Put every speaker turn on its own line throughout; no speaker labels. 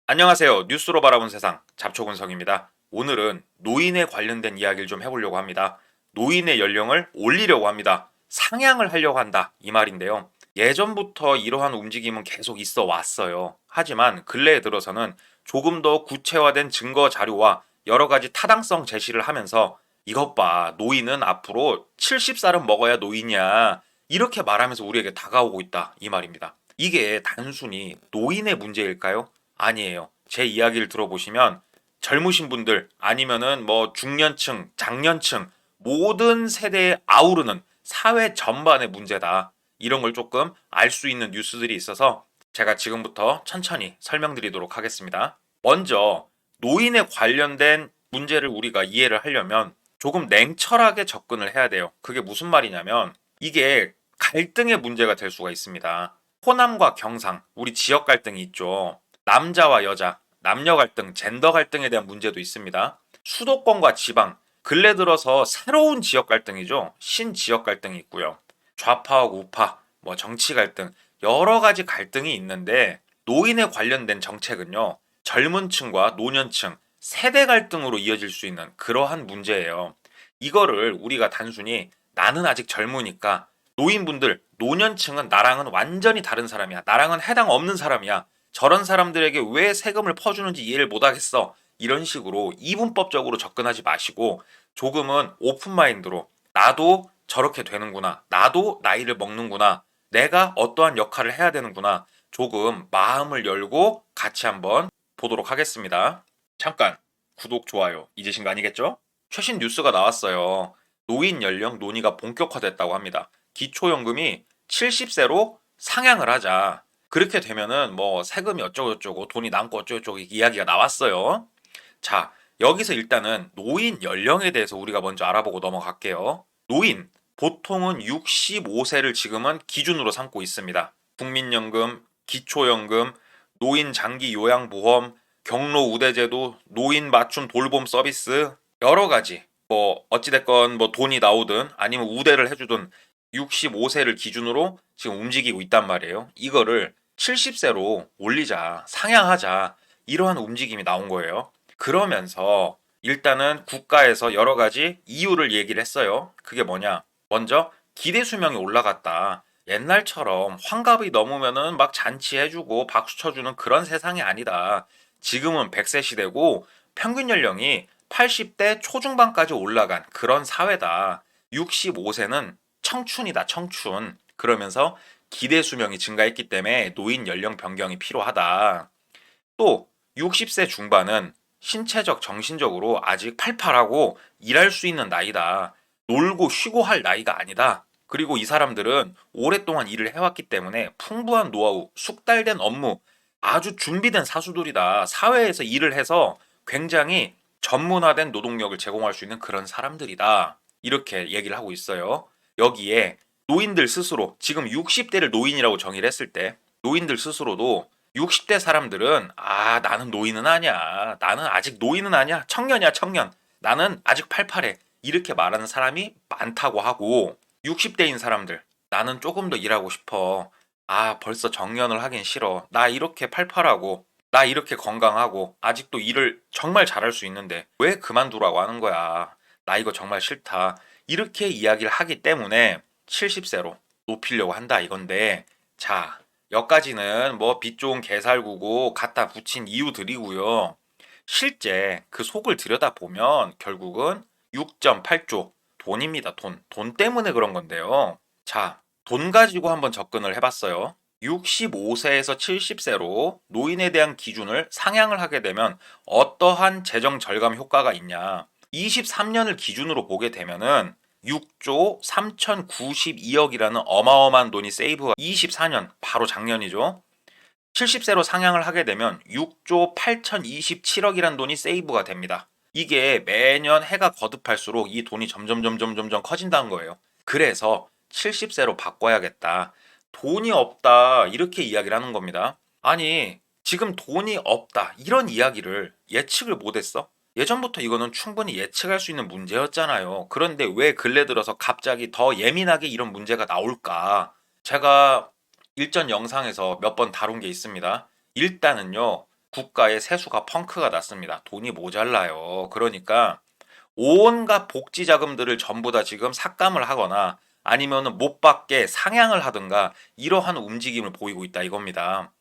안녕하세요. 뉴스로 바라본 세상 잡초근성입니다. 오늘은 노인에 관련된 이야기를 좀 해보려고 합니다. 노인의 연령을 올리려고 합니다. 상향을 하려고 한다 이 말인데요. 예전부터 이러한 움직임은 계속 있어 왔어요. 하지만 근래에 들어서는 조금 더 구체화된 증거 자료와 여러 가지 타당성 제시를 하면서 이것 봐, 노인은 앞으로 70살은 먹어야 노인이야, 이렇게 말하면서 우리에게 다가오고 있다 이 말입니다. 이게 단순히 노인의 문제일까요? 아니에요. 제 이야기를 들어보시면 젊으신 분들 아니면은 뭐 중년층, 장년층 모든 세대에 아우르는 사회 전반의 문제다. 이런 걸 조금 알 수 있는 뉴스들이 있어서 제가 지금부터 천천히 설명드리도록 하겠습니다. 먼저 노인에 관련된 문제를 우리가 이해를 하려면 조금 냉철하게 접근을 해야 돼요. 그게 무슨 말이냐면 이게 갈등의 문제가 될 수가 있습니다. 호남과 경상, 우리 지역 갈등이 있죠. 남자와 여자, 남녀 갈등, 젠더 갈등에 대한 문제도 있습니다. 수도권과 지방, 근래 들어서 새로운 지역 갈등이죠. 신지역 갈등이 있고요. 좌파하고 우파, 뭐 정치 갈등, 여러 가지 갈등이 있는데 노인에 관련된 정책은요. 젊은 층과 노년층, 세대 갈등으로 이어질 수 있는 그러한 문제예요. 이거를 우리가 단순히 나는 아직 젊으니까 노인분들, 노년층은 나랑은 완전히 다른 사람이야. 나랑은 해당 없는 사람이야. 저런 사람들에게 왜 세금을 퍼주는지 이해를 못하겠어. 이런 식으로 이분법적으로 접근하지 마시고 조금은 오픈마인드로 나도 저렇게 되는구나. 나도 나이를 먹는구나. 내가 어떠한 역할을 해야 되는구나. 조금 마음을 열고 같이 한번 보도록 하겠습니다. 잠깐 구독, 좋아요 잊으신 거 아니겠죠? 최신 뉴스가 나왔어요. 노인 연령 논의가 본격화됐다고 합니다. 기초연금이 70세로 상향을 하자. 그렇게 되면은 뭐 세금이 어쩌고저쩌고 돈이 남고 어쩌고저쩌고 이야기가 나왔어요. 자, 여기서 일단은 노인 연령에 대해서 우리가 먼저 알아보고 넘어갈게요. 노인, 보통은 65세를 지금은 기준으로 삼고 있습니다. 국민연금, 기초연금, 노인 장기 요양보험, 경로 우대제도, 노인 맞춤 돌봄 서비스, 여러 가지 뭐 어찌됐건 뭐 돈이 나오든 아니면 우대를 해주든 65세를 기준으로 지금 움직이고 있단 말이에요. 이거를 70세로 올리자, 상향하자, 이러한 움직임이 나온 거예요. 그러면서 일단은 국가에서 여러 가지 이유를 얘기를 했어요. 그게 뭐냐? 먼저 기대 수명이 올라갔다. 옛날처럼 환갑이 넘으면은 막 잔치해주고 박수 쳐주는 그런 세상이 아니다. 지금은 100세 시대고 평균 연령이 80대 초중반까지 올라간 그런 사회다. 65세는 청춘이다, 청춘. 그러면서 기대 수명이 증가했기 때문에 노인 연령 변경이 필요하다. 또 60세 중반은 신체적, 정신적으로 아직 팔팔하고 일할 수 있는 나이다. 놀고 쉬고 할 나이가 아니다. 그리고 이 사람들은 오랫동안 일을 해왔기 때문에 풍부한 노하우, 숙달된 업무, 아주 준비된 사수들이다. 사회에서 일을 해서 굉장히 전문화된 노동력을 제공할 수 있는 그런 사람들이다. 이렇게 얘기를 하고 있어요. 여기에 노인들 스스로 지금 60대를 노인이라고 정의를 했을 때 노인들 스스로도 60대 사람들은 나는 노인은 아니야. 나는 아직 노인은 아니야. 청년이야, 청년. 나는 아직 팔팔해. 이렇게 말하는 사람이 많다고 하고 60대인 사람들 나는 조금 더 일하고 싶어. 벌써 정년을 하긴 싫어. 나 이렇게 팔팔하고 나 이렇게 건강하고 아직도 일을 정말 잘할 수 있는데 왜 그만두라고 하는 거야. 나 이거 정말 싫다. 이렇게 이야기를 하기 때문에 70세로 높이려고 한다 이건데, 자, 여기까지는 뭐 빛 좋은 개살구고 갖다 붙인 이유들이고요. 실제 그 속을 들여다보면 결국은 6.8조 돈입니다. 돈. 돈 때문에 그런 건데요. 자, 돈 가지고 한번 접근을 해봤어요. 65세에서 70세로 노인에 대한 기준을 상향을 하게 되면 어떠한 재정 절감 효과가 있냐. 23년을 기준으로 보게 되면은 6조 3,092억이라는 어마어마한 돈이 세이브가 24년, 바로 작년이죠. 70세로 상향을 하게 되면 6조 8,027억이라는 돈이 세이브가 됩니다. 이게 매년 해가 거듭할수록 이 돈이 점점 커진다는 거예요. 그래서 70세로 바꿔야겠다. 돈이 없다. 이렇게 이야기를 하는 겁니다. 아니, 지금 돈이 없다. 이런 이야기를 예측을 못했어? 예전부터 이거는 충분히 예측할 수 있는 문제였잖아요. 그런데 왜 근래 들어서 갑자기 더 예민하게 이런 문제가 나올까? 제가 일전 영상에서 몇 번 다룬 게 있습니다. 일단은요, 국가에 세수가 펑크가 났습니다. 돈이 모자라요. 그러니까 온갖 복지 자금들을 전부 다 지금 삭감을 하거나 아니면은 못 받게 상향을 하든가 이러한 움직임을 보이고 있다 이겁니다.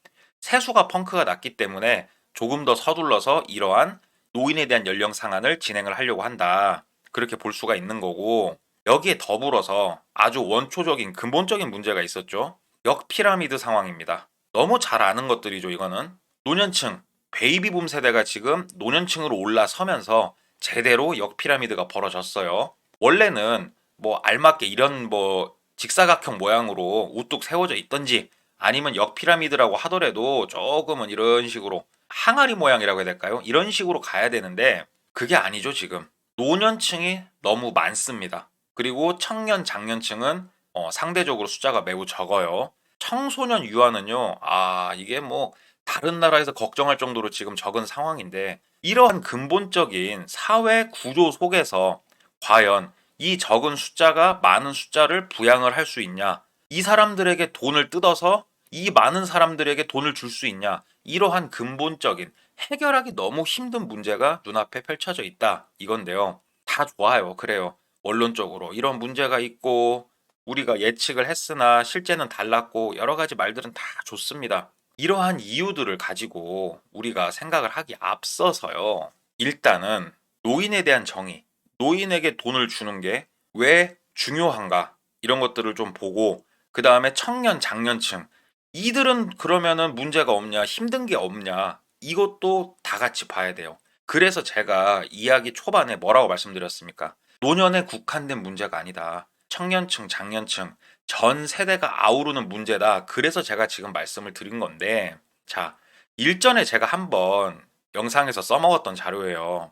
세수가 펑크가 났기 때문에 조금 더 서둘러서 이러한 노인에 대한 연령 상한을 진행을 하려고 한다. 그렇게 볼 수가 있는 거고, 여기에 더불어서 아주 원초적인 근본적인 문제가 있었죠. 역피라미드 상황입니다. 너무 잘 아는 것들이죠, 이거는. 노년층, 베이비붐 세대가 지금 노년층으로 올라서면서 제대로 역피라미드가 벌어졌어요. 원래는 뭐 알맞게 이런 뭐 직사각형 모양으로 우뚝 세워져 있던지 아니면 역피라미드라고 하더라도 조금은 이런 식으로 항아리 모양이라고 해야 될까요? 이런 식으로 가야 되는데 그게 아니죠, 지금. 노년층이 너무 많습니다. 그리고 청년, 장년층은 상대적으로 숫자가 매우 적어요. 청소년 유아는요, 이게 뭐 다른 나라에서 걱정할 정도로 지금 적은 상황인데 이러한 근본적인 사회 구조 속에서 과연 이 적은 숫자가 많은 숫자를 부양을 할 수 있냐? 이 사람들에게 돈을 뜯어서 이 많은 사람들에게 돈을 줄 수 있냐? 이러한 근본적인 해결하기 너무 힘든 문제가 눈앞에 펼쳐져 있다. 이건데요. 다 좋아요. 그래요. 원론적으로 이런 문제가 있고 우리가 예측을 했으나 실제는 달랐고 여러 가지 말들은 다 좋습니다. 이러한 이유들을 가지고 우리가 생각을 하기 앞서서요. 일단은 노인에 대한 정의, 노인에게 돈을 주는 게 왜 중요한가 이런 것들을 좀 보고 그 다음에 청년, 장년층 이들은 그러면은 문제가 없냐, 힘든 게 없냐 이것도 다 같이 봐야 돼요. 그래서 제가 이야기 초반에 뭐라고 말씀드렸습니까? 노년에 국한된 문제가 아니다. 청년층, 장년층 전 세대가 아우르는 문제다. 그래서 제가 지금 말씀을 드린 건데, 자, 일전에 제가 한번 영상에서 써먹었던 자료예요.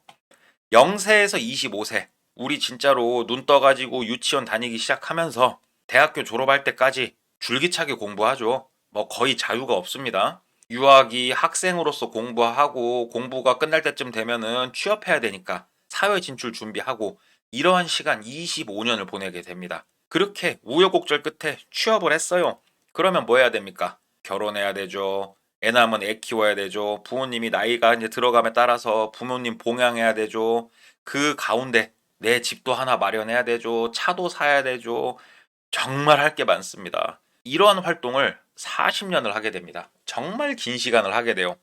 0세에서 25세, 우리 진짜로 눈 떠가지고 유치원 다니기 시작하면서 대학교 졸업할 때까지 줄기차게 공부하죠. 뭐 거의 자유가 없습니다. 유아기 학생으로서 공부하고 공부가 끝날 때쯤 되면은 취업해야 되니까 사회 진출 준비하고 이러한 시간 25년을 보내게 됩니다. 그렇게 우여곡절 끝에 취업을 했어요. 그러면 뭐 해야 됩니까? 결혼해야 되죠. 애 낳으면 애 키워야 되죠. 부모님이 나이가 이제 들어감에 따라서 부모님 봉양해야 되죠. 그 가운데 내 집도 하나 마련해야 되죠. 차도 사야 되죠. 정말 할 게 많습니다. 이러한 활동을 40년을 하게 됩니다. 정말 긴 시간을 하게 돼요.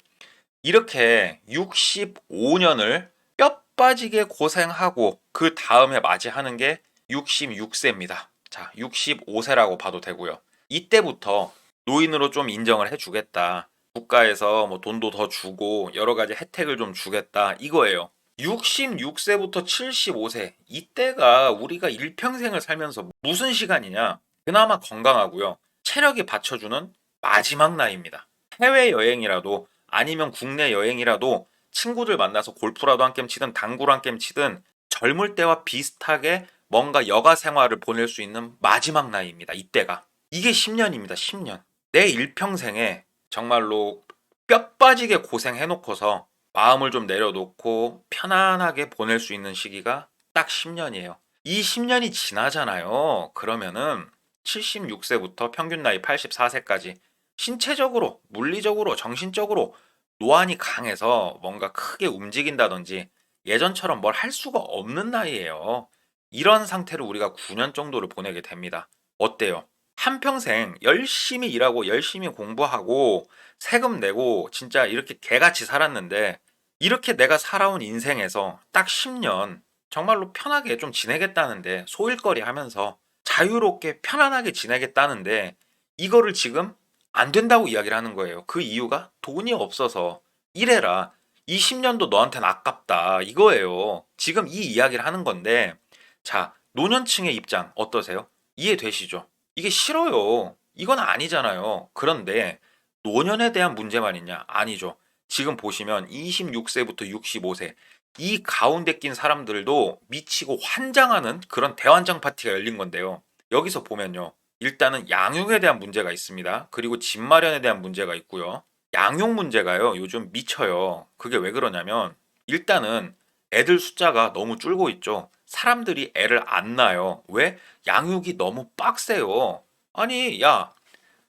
이렇게 65년을 뼈 빠지게 고생하고 그 다음에 맞이하는 게 66세입니다. 자, 65세라고 봐도 되고요. 이때부터 노인으로 좀 인정을 해주겠다. 국가에서 뭐 돈도 더 주고 여러 가지 혜택을 좀 주겠다. 이거예요. 66세부터 75세. 이때가 우리가 일평생을 살면서 무슨 시간이냐? 그나마 건강하고요. 체력이 받쳐주는 마지막 나이입니다. 해외여행이라도 아니면 국내 여행이라도 친구들 만나서 골프라도 한 게임 치든 당구를 한 게임 치든 젊을 때와 비슷하게 뭔가 여가 생활을 보낼 수 있는 마지막 나이입니다. 이때가. 이게 10년입니다. 10년. 내 일평생에 정말로 뼈 빠지게 고생해놓고서 마음을 좀 내려놓고 편안하게 보낼 수 있는 시기가 딱 10년이에요. 이 10년이 지나잖아요. 그러면은 76세부터 평균 나이 84세까지 신체적으로, 물리적으로, 정신적으로 노안이 강해서 뭔가 크게 움직인다든지 예전처럼 뭘 할 수가 없는 나이예요. 이런 상태로 우리가 9년 정도를 보내게 됩니다. 어때요? 한평생 열심히 일하고 열심히 공부하고 세금 내고 진짜 이렇게 개같이 살았는데 이렇게 내가 살아온 인생에서 딱 10년 정말로 편하게 좀 지내겠다는데 소일거리 하면서 자유롭게 편안하게 지내겠다는데 이거를 지금 안 된다고 이야기를 하는 거예요. 그 이유가 돈이 없어서 이래라. 이 10년도 너한테는 아깝다. 이거예요. 지금 이 이야기를 하는 건데 자, 노년층의 입장 어떠세요? 이해되시죠? 이게 싫어요. 이건 아니잖아요. 그런데 노년에 대한 문제만 있냐? 아니죠. 지금 보시면 26세부터 65세 이 가운데 낀 사람들도 미치고 환장하는 그런 대환장 파티가 열린 건데요. 여기서 보면요. 일단은 양육에 대한 문제가 있습니다. 그리고 집 마련에 대한 문제가 있고요. 양육 문제가요. 요즘 미쳐요. 그게 왜 그러냐면 일단은 애들 숫자가 너무 줄고 있죠. 사람들이 애를 안 낳아요. 왜? 양육이 너무 빡세요. 아니, 야,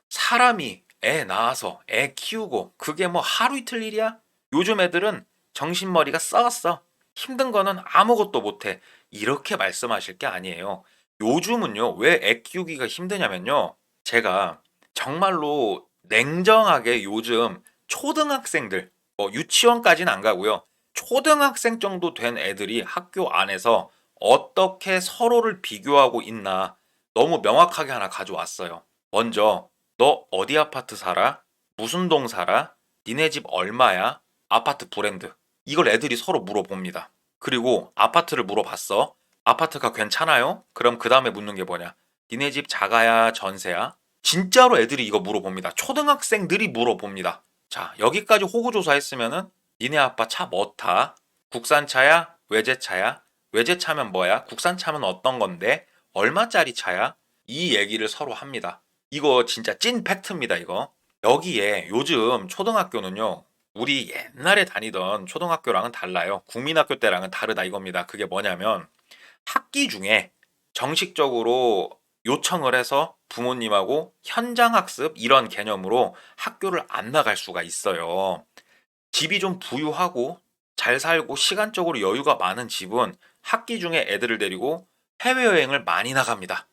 사람이 애 낳아서 애 키우고 그게 뭐 하루 이틀 일이야? 요즘 애들은 정신머리가 썩었어. 힘든 거는 아무것도 못해. 이렇게 말씀하실 게 아니에요. 요즘은요, 왜 애 키우기가 힘드냐면요. 제가 정말로 냉정하게 요즘 초등학생들, 뭐 유치원까지는 안 가고요. 초등학생 정도 된 애들이 학교 안에서 어떻게 서로를 비교하고 있나 너무 명확하게 하나 가져왔어요. 먼저, 너 어디 아파트 살아? 무슨 동 살아? 니네 집 얼마야? 아파트 브랜드. 이걸 애들이 서로 물어봅니다. 그리고 아파트를 물어봤어. 아파트가 괜찮아요? 그럼 그 다음에 묻는 게 뭐냐? 니네 집 자가야, 전세야? 진짜로 애들이 이거 물어봅니다. 초등학생들이 물어봅니다. 자, 여기까지 호구조사 했으면은 니네 아빠 차 뭐 타? 국산차야? 외제차야? 외제차면 뭐야? 국산차면 어떤 건데? 얼마짜리 차야? 이 얘기를 서로 합니다. 이거 진짜 찐 팩트입니다, 이거. 여기에 요즘 초등학교는요, 우리 옛날에 다니던 초등학교랑은 달라요. 국민학교 때랑은 다르다 이겁니다. 그게 뭐냐면 학기 중에 정식적으로 요청을 해서 부모님하고 현장 학습 이런 개념으로 학교를 안 나갈 수가 있어요. 집이 좀 부유하고 잘 살고 시간적으로 여유가 많은 집은 학기 중에 애들을 데리고 해외여행을 많이 나갑니다.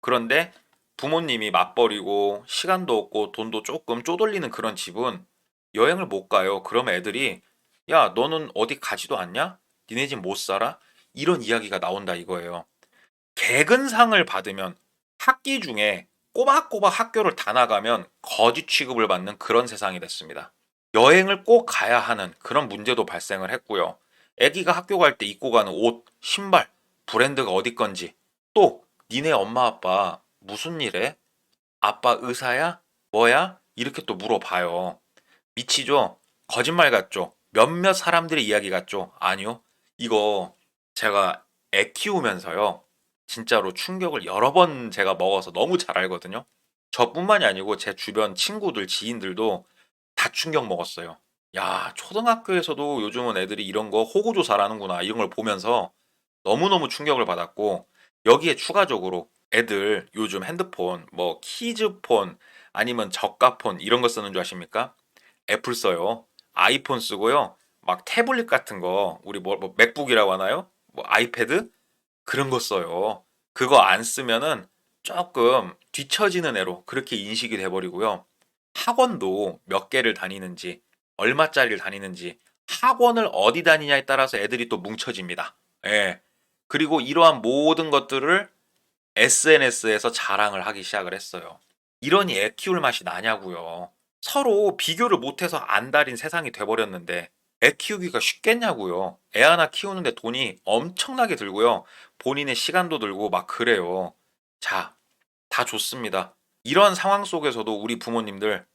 그런데 부모님이 맞벌이고 시간도 없고 돈도 조금 쪼들리는 그런 집은 여행을 못 가요. 그러면 애들이 야, 너는 어디 가지도 않냐? 니네 집 못 살아? 이런 이야기가 나온다 이거예요. 개근상을 받으면 학기 중에 꼬박꼬박 학교를 다 나가면 거지 취급을 받는 그런 세상이 됐습니다. 여행을 꼭 가야 하는 그런 문제도 발생을 했고요. 아기가 학교 갈 때 입고 가는 옷, 신발, 브랜드가 어디 건지, 또 니네 엄마 아빠 무슨 일해? 아빠 의사야? 뭐야? 이렇게 또 물어봐요. 미치죠? 거짓말 같죠? 몇몇 사람들의 이야기 같죠? 아니요. 이거 제가 애 키우면서요. 진짜로 충격을 여러 번 제가 먹어서 너무 잘 알거든요. 저뿐만이 아니고 제 주변 친구들, 지인들도 다 충격 먹었어요. 야, 초등학교에서도 요즘은 애들이 이런 거 호구조사라는구나. 이런 걸 보면서 너무너무 충격을 받았고, 여기에 추가적으로 애들 요즘 핸드폰, 뭐 키즈폰, 아니면 저가폰 이런 거 쓰는 줄 아십니까? 애플 써요. 아이폰 쓰고요. 막 태블릿 같은 거, 우리 뭐 맥북이라고 하나요? 뭐 아이패드? 그런 거 써요. 그거 안 쓰면은 조금 뒤처지는 애로 그렇게 인식이 돼버리고요. 학원도 몇 개를 다니는지, 얼마짜리를 다니는지, 학원을 어디 다니냐에 따라서 애들이 또 뭉쳐집니다. 예. 그리고 이러한 모든 것들을 SNS에서 자랑을 하기 시작을 했어요. 이러니 애 키울 맛이 나냐고요. 서로 비교를 못해서 안달인 세상이 돼버렸는데 애 키우기가 쉽겠냐고요. 애 하나 키우는데 돈이 엄청나게 들고요. 본인의 시간도 들고 막 그래요. 자, 다 좋습니다. 이런 상황 속에서도 우리 부모님들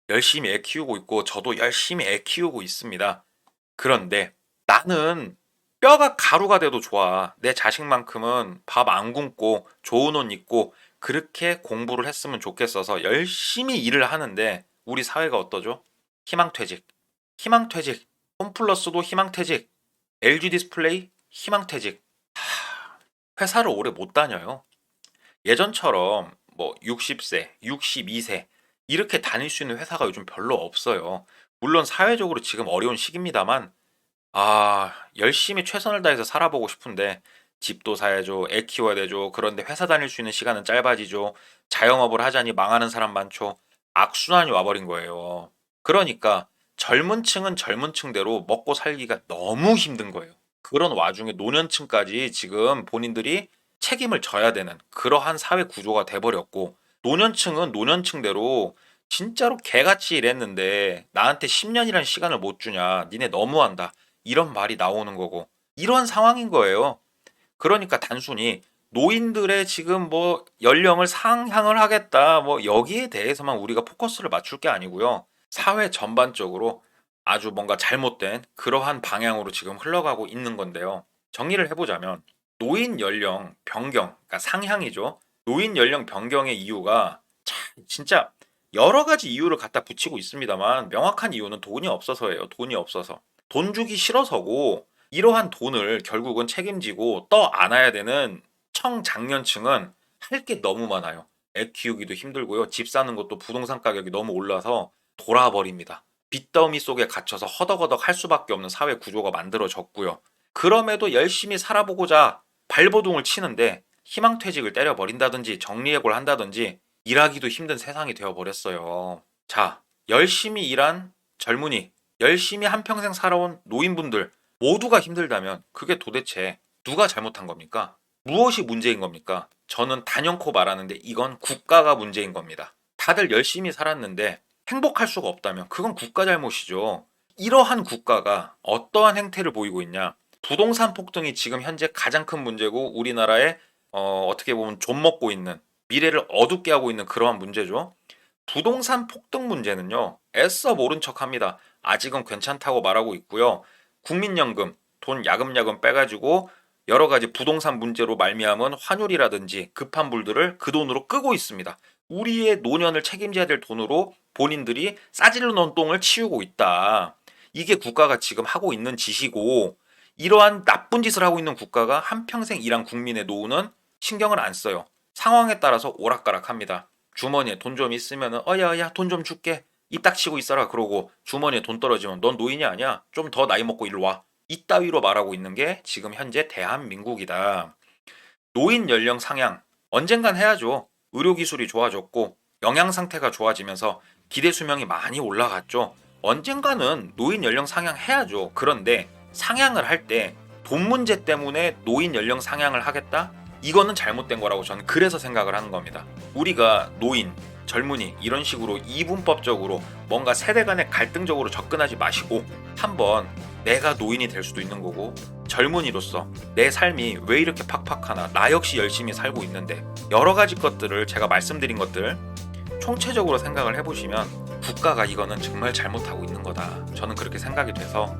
열심히 애 키우고 있고 저도 열심히 애 키우고 있습니다. 그런데 나는 뼈가 가루가 돼도 좋아. 내 자식만큼은 밥 안 굶고 좋은 옷 입고 그렇게 공부를 했으면 좋겠어서 열심히 일을 하는데 우리 사회가 어떠죠? 희망퇴직. 희망퇴직. 홈플러스도 희망퇴직. LG 디스플레이 희망퇴직. 회사를 오래 못 다녀요. 예전처럼 뭐 60세, 62세 이렇게 다닐 수 있는 회사가 요즘 별로 없어요. 물론 사회적으로 지금 어려운 시기입니다만 열심히 최선을 다해서 살아보고 싶은데 집도 사야죠. 애 키워야 되죠. 그런데 회사 다닐 수 있는 시간은 짧아지죠. 자영업을 하자니 망하는 사람 많죠. 악순환이 와버린 거예요. 그러니까 젊은 층은 젊은 층대로 먹고 살기가 너무 힘든 거예요. 그런 와중에 노년층까지 지금 본인들이 책임을 져야 되는 그러한 사회 구조가 돼버렸고 노년층은 노년층대로 진짜로 개같이 일했는데 나한테 10년이라는 시간을 못 주냐. 니네 너무한다. 이런 말이 나오는 거고 이런 상황인 거예요. 그러니까 단순히 노인들의 지금 뭐 연령을 상향을 하겠다 뭐 여기에 대해서만 우리가 포커스를 맞출 게 아니고요. 사회 전반적으로 아주 뭔가 잘못된 그러한 방향으로 지금 흘러가고 있는 건데요. 정리를 해보자면 노인 연령 변경, 그러니까 상향이죠. 노인 연령 변경의 이유가 진짜 여러 가지 이유를 갖다 붙이고 있습니다만 명확한 이유는 돈이 없어서예요. 돈이 없어서. 돈 주기 싫어서고 이러한 돈을 결국은 책임지고 떠 안아야 되는 청장년층은 할 게 너무 많아요. 애 키우기도 힘들고요. 집 사는 것도 부동산 가격이 너무 올라서 돌아버립니다. 빚더미 속에 갇혀서 허덕허덕 할 수밖에 없는 사회 구조가 만들어졌고요. 그럼에도 열심히 살아보고자 발버둥을 치는데 희망퇴직을 때려버린다든지 정리해고를 한다든지 일하기도 힘든 세상이 되어버렸어요. 자, 열심히 일한 젊은이, 열심히 한평생 살아온 노인분들 모두가 힘들다면 그게 도대체 누가 잘못한 겁니까? 무엇이 문제인 겁니까? 저는 단연코 말하는데 이건 국가가 문제인 겁니다. 다들 열심히 살았는데 행복할 수가 없다면 그건 국가 잘못이죠. 이러한 국가가 어떠한 행태를 보이고 있냐? 부동산 폭등이 지금 현재 가장 큰 문제고 우리나라에 어떻게 보면 좀 먹고 있는 미래를 어둡게 하고 있는 그러한 문제죠. 부동산 폭등 문제는요. 애써 모른 척합니다. 아직은 괜찮다고 말하고 있고요. 국민연금 돈 야금야금 빼가지고 여러 가지 부동산 문제로 말미암은 환율이라든지 급한 불들을 그 돈으로 끄고 있습니다. 우리의 노년을 책임져야 될 돈으로 본인들이 싸질러 놓은 똥을 치우고 있다. 이게 국가가 지금 하고 있는 짓이고 이러한 나쁜 짓을 하고 있는 국가가 한평생 일한 국민의 노후는 신경을 안 써요. 상황에 따라서 오락가락합니다. 주머니에 돈 좀 있으면 야야 돈 좀 줄게. 입 닥치고 있어라 그러고 주머니에 돈 떨어지면 넌 노인이 아니야. 좀 더 나이 먹고 일로 와. 이따위로 말하고 있는 게 지금 현재 대한민국이다. 노인 연령 상향 언젠간 해야죠. 의료기술이 좋아졌고 영양 상태가 좋아지면서 기대 수명이 많이 올라갔죠. 언젠가는 노인 연령 상향해야죠. 그런데 상향을 할 때 돈 문제 때문에 노인 연령 상향을 하겠다? 이거는 잘못된 거라고 저는 그래서 생각을 하는 겁니다. 우리가 노인, 젊은이 이런 식으로 이분법적으로 뭔가 세대 간에 갈등적으로 접근하지 마시고 한번 내가 노인이 될 수도 있는 거고 젊은이로서 내 삶이 왜 이렇게 팍팍하나 나 역시 열심히 살고 있는데 여러 가지 것들을 제가 말씀드린 것들 총체적으로 생각을 해보시면 국가가 이거는 정말 잘못하고 있는 거다. 저는 그렇게 생각이 돼서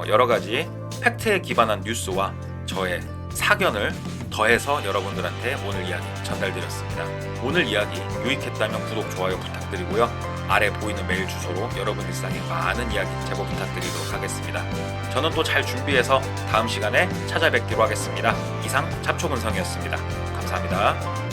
여러 가지 팩트에 기반한 뉴스와 저의 사견을 더해서 여러분들한테 오늘 이야기 전달드렸습니다. 오늘 이야기 유익했다면 구독, 좋아요 부탁드리고요. 아래 보이는 메일 주소로 여러분 일상에 많은 이야기 제보 부탁드리도록 하겠습니다. 저는 또 잘 준비해서 다음 시간에 찾아뵙기로 하겠습니다. 이상 잡초근성이었습니다. 감사합니다.